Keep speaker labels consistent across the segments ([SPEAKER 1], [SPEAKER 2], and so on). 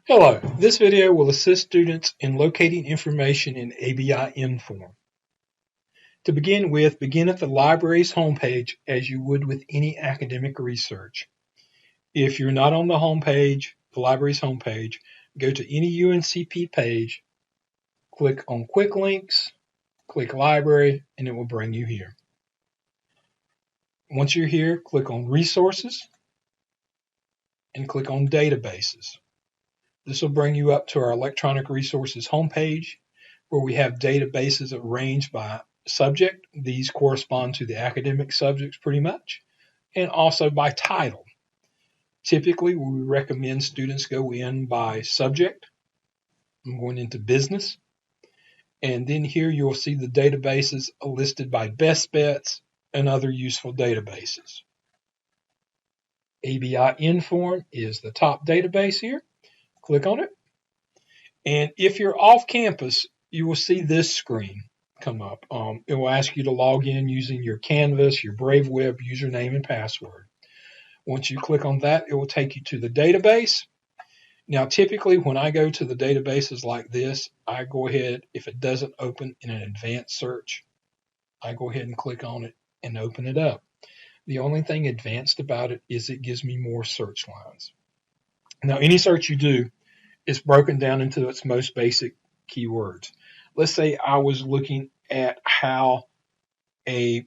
[SPEAKER 1] Hello, this video will assist students in locating information in ABI Inform. To begin with, begin at the library's homepage as you would with any academic research. If you're not on the homepage, the library's homepage, go to any UNCP page, click on Quick Links, click Library, and it will bring you here. Once you're here, click on Resources and click on Databases. This will bring you up to our electronic resources homepage where we have databases arranged by subject. These correspond to the academic subjects pretty much, and also by title. Typically, we recommend students go in by subject. I'm going into business. And then here you'll see the databases listed by best bets and other useful databases. ABI Inform is the top database here. Click on it. And if you're off campus, you will see this screen come up. It will ask you to log in using your Canvas, your Brave Web username and password. Once you click on that, it will take you to the database. Now, typically when I go to the databases like this, I go ahead, if it doesn't open in an advanced search, I go ahead and click on it and open it up. The only thing advanced about it is it gives me more search lines. Now, any search you do is broken down into its most basic keywords. Let's say I was looking at how the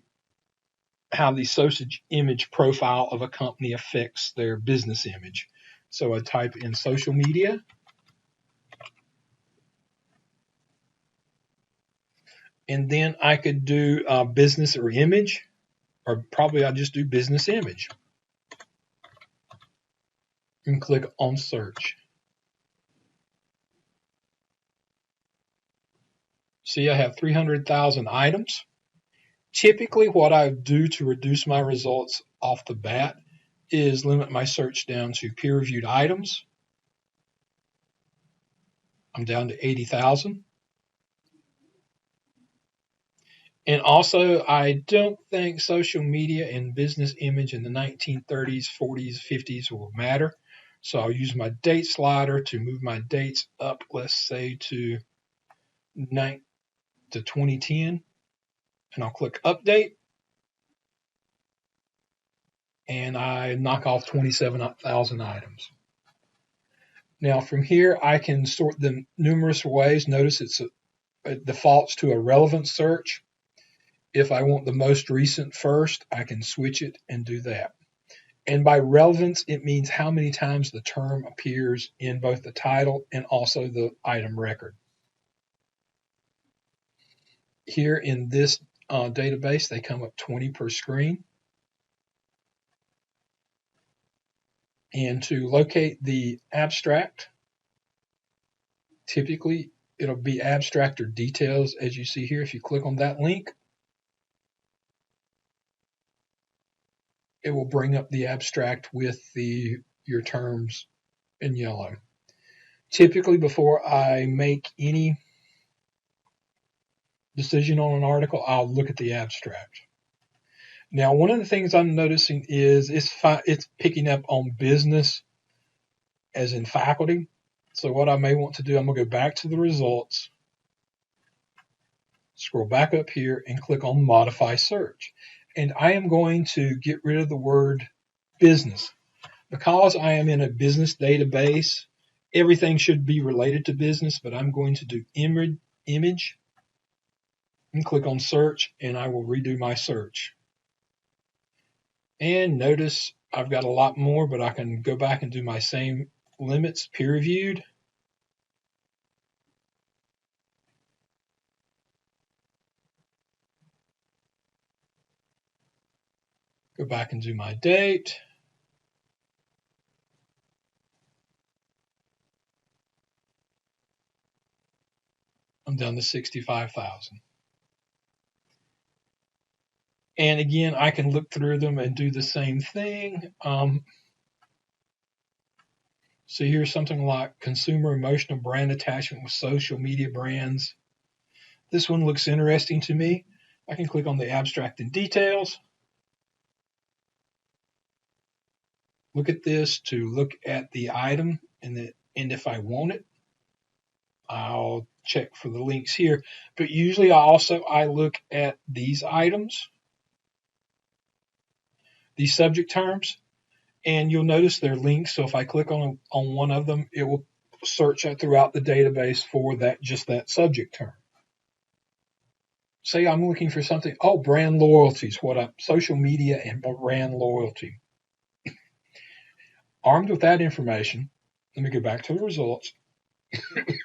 [SPEAKER 1] social image profile of a company affects their business image. So I type in social media, and then I could do business or image, or probably I'll just do business image and click on search. See, I have 300,000 items. Typically, what I do to reduce my results off the bat is limit my search down to peer-reviewed items. I'm down to 80,000. And also, I don't think social media and business image in the 1930s, 40s, 50s will matter. So I'll use my date slider to move my dates up, let's say to 2010. And I'll click update. And I knock off 27,000 items. Now from here, I can sort them numerous ways. Notice it defaults to a relevant search. If I want the most recent first, I can switch it and do that. And by relevance, it means how many times the term appears in both the title and also the item record. Here in this database, they come up 20 per screen. And to locate the abstract, typically it'll be abstract or details, as you see here. If you click on that link, it will bring up the abstract with your terms in yellow. Typically, before I make any decision on an article, I'll look at the abstract. Now, one of the things I'm noticing is it's picking up on business as in faculty. So what I may want to do, I'm going to go back to the results, scroll back up here, and click on Modify Search. And I am going to get rid of the word business. Because I am in a business database, everything should be related to business, but I'm going to do image and click on search, and I will redo my search. And notice I've got a lot more, but I can go back and do my same limits, peer reviewed. Go back and do my date. I'm down to 65,000. And again, I can look through them and do the same thing. So here's something like consumer emotional brand attachment with social media brands. This one looks interesting to me. I can click on the abstract and details. Look at this to look at the item, and And if I want it, I'll check for the links here. But usually I look at these items, these subject terms, and you'll notice they're links. So if I click on one of them, it will search throughout the database for that subject term. Say I'm looking for something, brand loyalty is social media and brand loyalty. Armed with that information, let me go back to the results.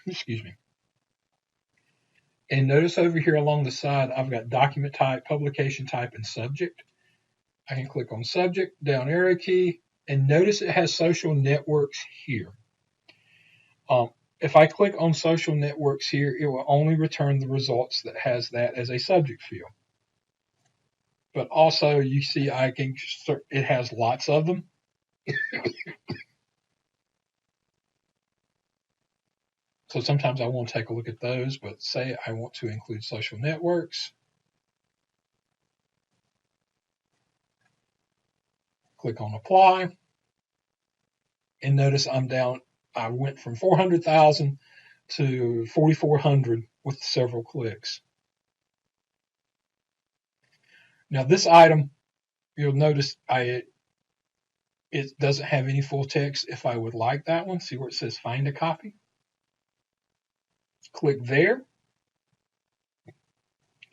[SPEAKER 1] Excuse me. And notice over here along the side, I've got document type, publication type, and subject. I can click on subject, down arrow key, and notice it has social networks here. If I click on social networks here, it will only return the results that has that as a subject field. But also, you see, it has lots of them. So sometimes I want to take a look at those, but say I want to include social networks. Click on apply. And notice I'm down. I went from 400,000 to 4,400 with several clicks. Now this item, you'll notice it doesn't have any full text. If I would like that one, see where it says find a copy? Click there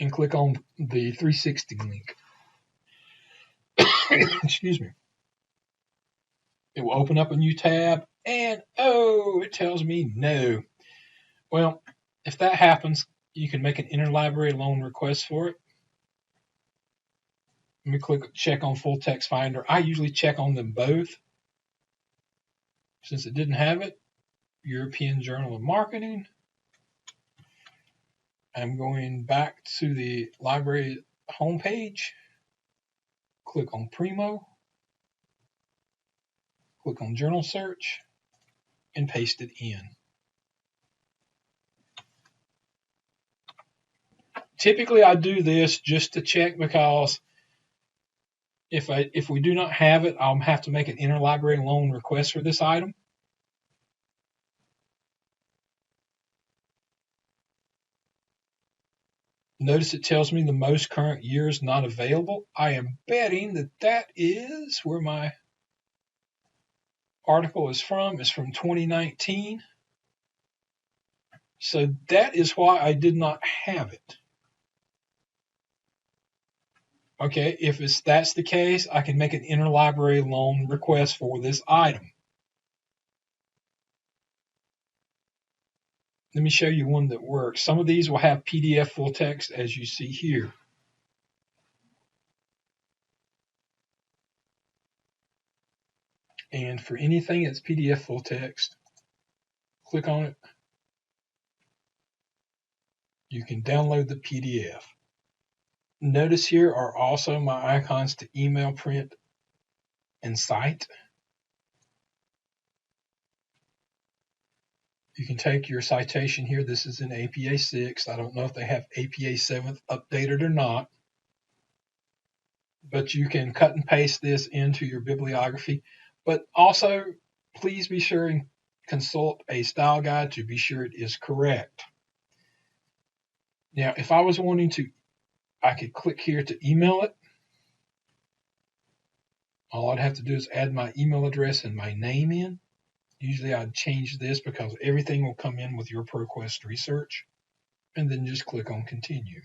[SPEAKER 1] and click on the 360 link. Excuse me. It will open up a new tab and it tells me no. Well, if that happens, you can make an interlibrary loan request for it. Let me click check on full text finder. I usually check on them both. Since it didn't have it, European Journal of Marketing. I'm going back to the library homepage. Click on Primo. Click on Journal Search and paste it in. Typically, I do this just to check because if we do not have it, I'll have to make an interlibrary loan request for this item. Notice it tells me the most current year is not available. I am betting that is where my article is from 2019. So that is why I did not have it. Okay, if that's the case, I can make an interlibrary loan request for this item. Let me show you one that works. Some of these will have PDF full text as you see here. And for anything that's PDF full text, click on it. You can download the PDF. Notice here are also my icons to email, print, and cite. You can take your citation here. This is in APA 6. I don't know if they have APA 7 updated or not. But you can cut and paste this into your bibliography. But also, please be sure and consult a style guide to be sure it is correct. Now, if I was wanting to, I could click here to email it. All I'd have to do is add my email address and my name in. Usually I'd change this because everything will come in with your ProQuest research. And then just click on continue.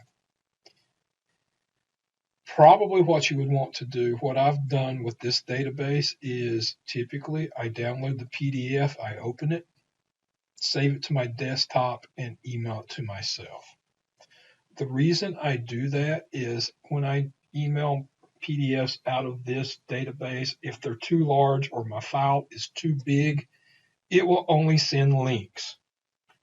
[SPEAKER 1] Probably what you would want to do, what I've done with this database is typically I download the PDF, I open it, save it to my desktop, and email it to myself. The reason I do that is when I email PDFs out of this database, if they're too large or my file is too big, it will only send links,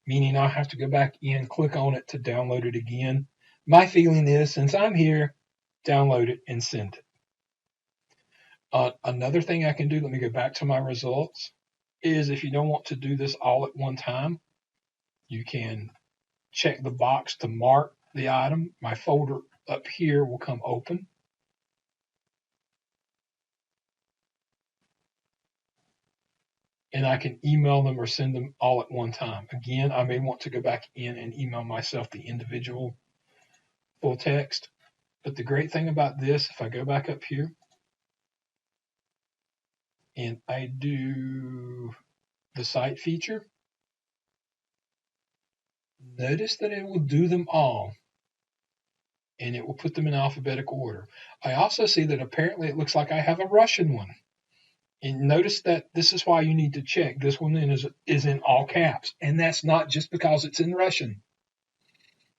[SPEAKER 1] meaning I'll have to go back in, click on it to download it again. My feeling is, since I'm here, download it and send it. Another thing I can do, let me go back to my results, is if you don't want to do this all at one time, you can check the box to mark the item. My folder up here will come open. and I can email them or send them all at one time. Again, I may want to go back in and email myself the individual full text. But the great thing about this, if I go back up here and I do the cite feature, notice that it will do them all and it will put them in alphabetical order. I also see that apparently it looks like I have a Russian one. And notice that this is why you need to check. This one is in all caps. And that's not just because it's in Russian.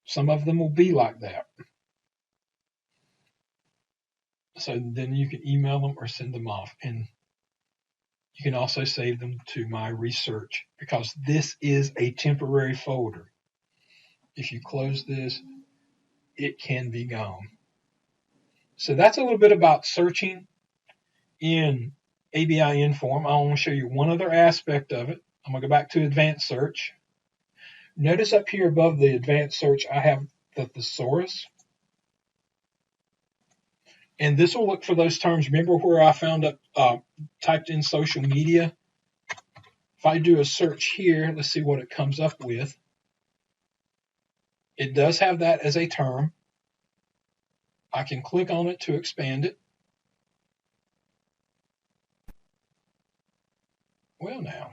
[SPEAKER 1] Some of them will be like that. So then you can email them or send them off. And you can also save them to my research because this is a temporary folder. If you close this, it can be gone. So that's a little bit about searching in ABI Inform. I want to show you one other aspect of it. I'm going to go back to advanced search. Notice up here above the advanced search, I have the thesaurus. And this will look for those terms. Remember where I found typed in social media? If I do a search here, let's see what it comes up with. It does have that as a term. I can click on it to expand it. Well, now,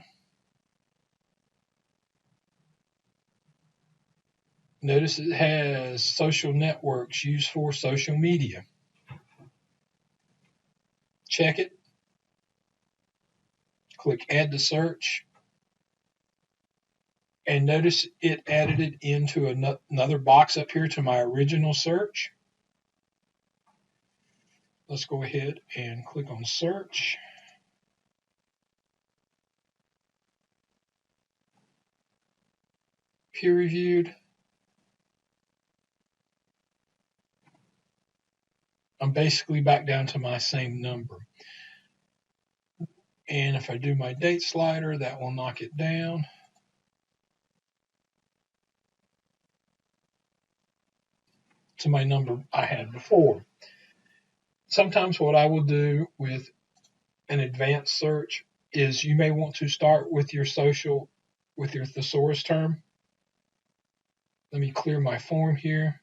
[SPEAKER 1] notice it has social networks used for social media. Check it. Click add to search. And notice it added it into another box up here to my original search. Let's go ahead and click on search. Peer reviewed. I'm basically back down to my same number. And if I do my date slider, that will knock it down. To my number I had before. Sometimes what I will do with an advanced search is you may want to start with your thesaurus term. Let me clear my form here.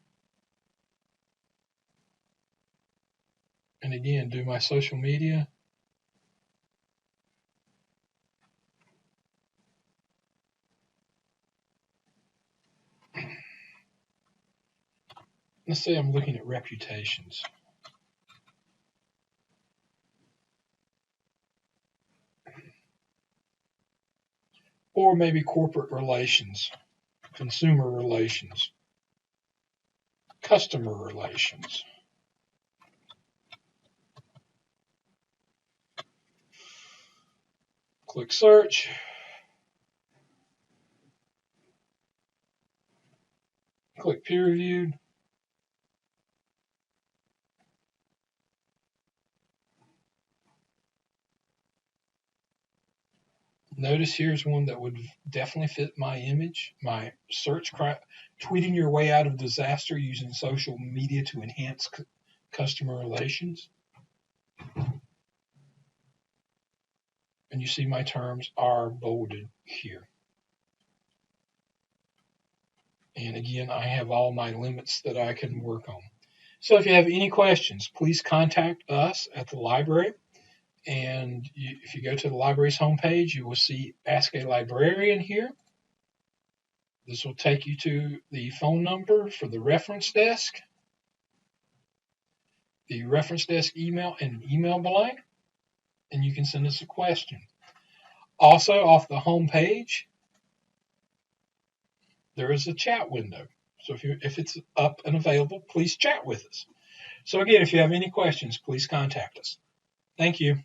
[SPEAKER 1] And again, do my social media. Let's say I'm looking at reputations. Or maybe corporate relations, consumer relations, customer relations. Click search. Click peer reviewed. Notice here's one that would definitely fit my image, my search, tweeting your way out of disaster using social media to enhance customer relations. And you see my terms are bolded here. And again, I have all my limits that I can work on. So if you have any questions, please contact us at the library. And if you go to the library's homepage, you will see Ask a Librarian here. This will take you to the phone number for the reference desk, the reference desk email, and an email blank, and you can send us a question. Also, off the homepage, there is a chat window. So if it's up and available, please chat with us. So again, if you have any questions, please contact us. Thank you.